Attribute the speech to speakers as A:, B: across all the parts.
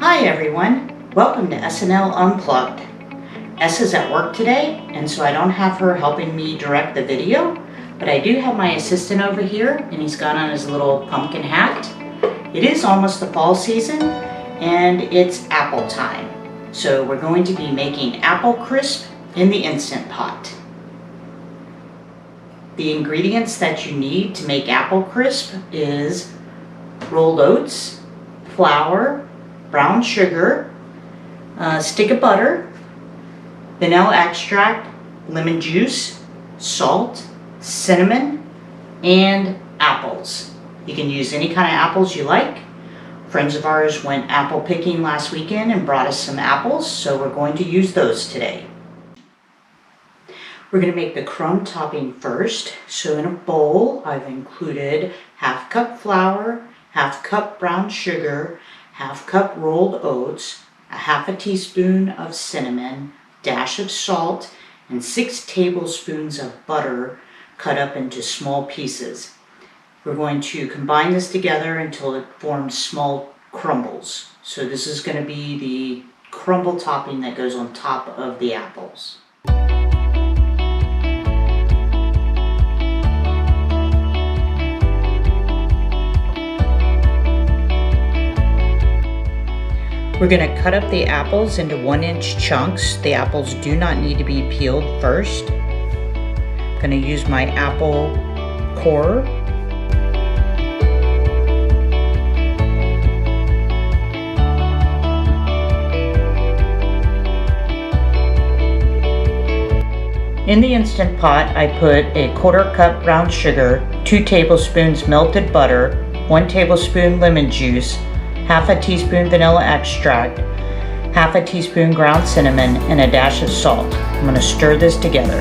A: Hi everyone, welcome to S&L Unplugged. S is at work today, and so I don't have her helping me direct the video, but I do have my assistant over here, and he's got on his little pumpkin hat. It is almost the fall season, and it's apple time. So we're going to be making apple crisp in the Instant Pot. The ingredients that you need to make apple crisp is rolled oats, flour, brown sugar, a stick of butter, vanilla extract, lemon juice, salt, cinnamon, and apples. You can use any kind of apples you like. Friends of ours went apple picking last weekend and brought us some apples, so we're going to use those today. We're going to make the crumb topping first. So in a bowl, I've included half cup flour, half cup brown sugar, half cup rolled oats, a half a teaspoon of cinnamon, dash of salt, and 6 tablespoons of butter cut up into small pieces. We're going to combine this together until it forms small crumbles. So this is going to be the crumble topping that goes on top of the apples. We're going to cut up the apples into 1-inch chunks. The apples do not need to be peeled first. I'm going to use my apple corer. In the Instant Pot, I put a 1/4 cup brown sugar, 2 tablespoons melted butter, 1 tablespoon lemon juice, half a teaspoon vanilla extract, half a teaspoon ground cinnamon, and a dash of salt. I'm going to stir this together.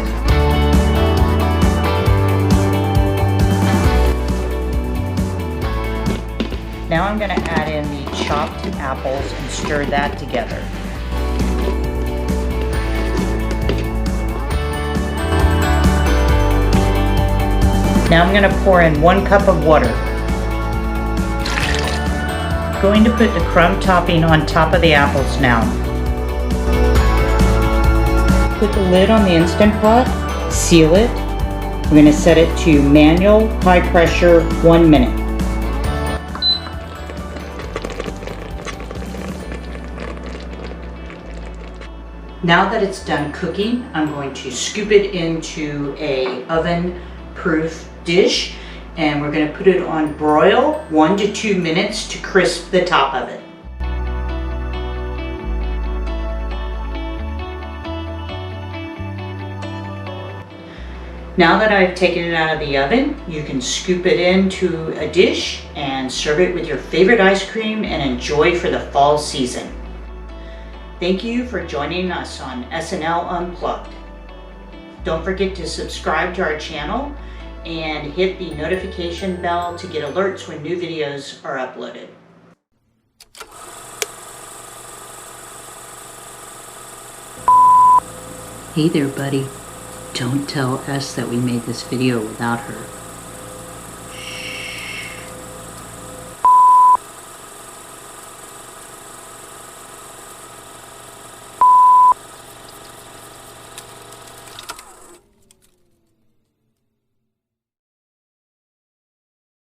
A: Now I'm going to add in the chopped apples and stir that together. Now I'm going to pour in 1 cup of water. Going to put the crumb topping on top of the apples now. Put the lid on the Instant Pot, seal it. We're going to set it to manual high pressure 1 minute. Now that it's done cooking, I'm going to scoop it into a oven-proof dish, and we're going to put it on broil 1 to 2 minutes to crisp the top of it. Now that I've taken it out of the oven, you can scoop it into a dish and serve it with your favorite ice cream and enjoy for the fall season. Thank you for joining us on S&L Unplugged. Don't forget to subscribe to our channel and hit the notification bell to get alerts when new videos are uploaded. Hey there, buddy. Don't tell S that we made this video without her.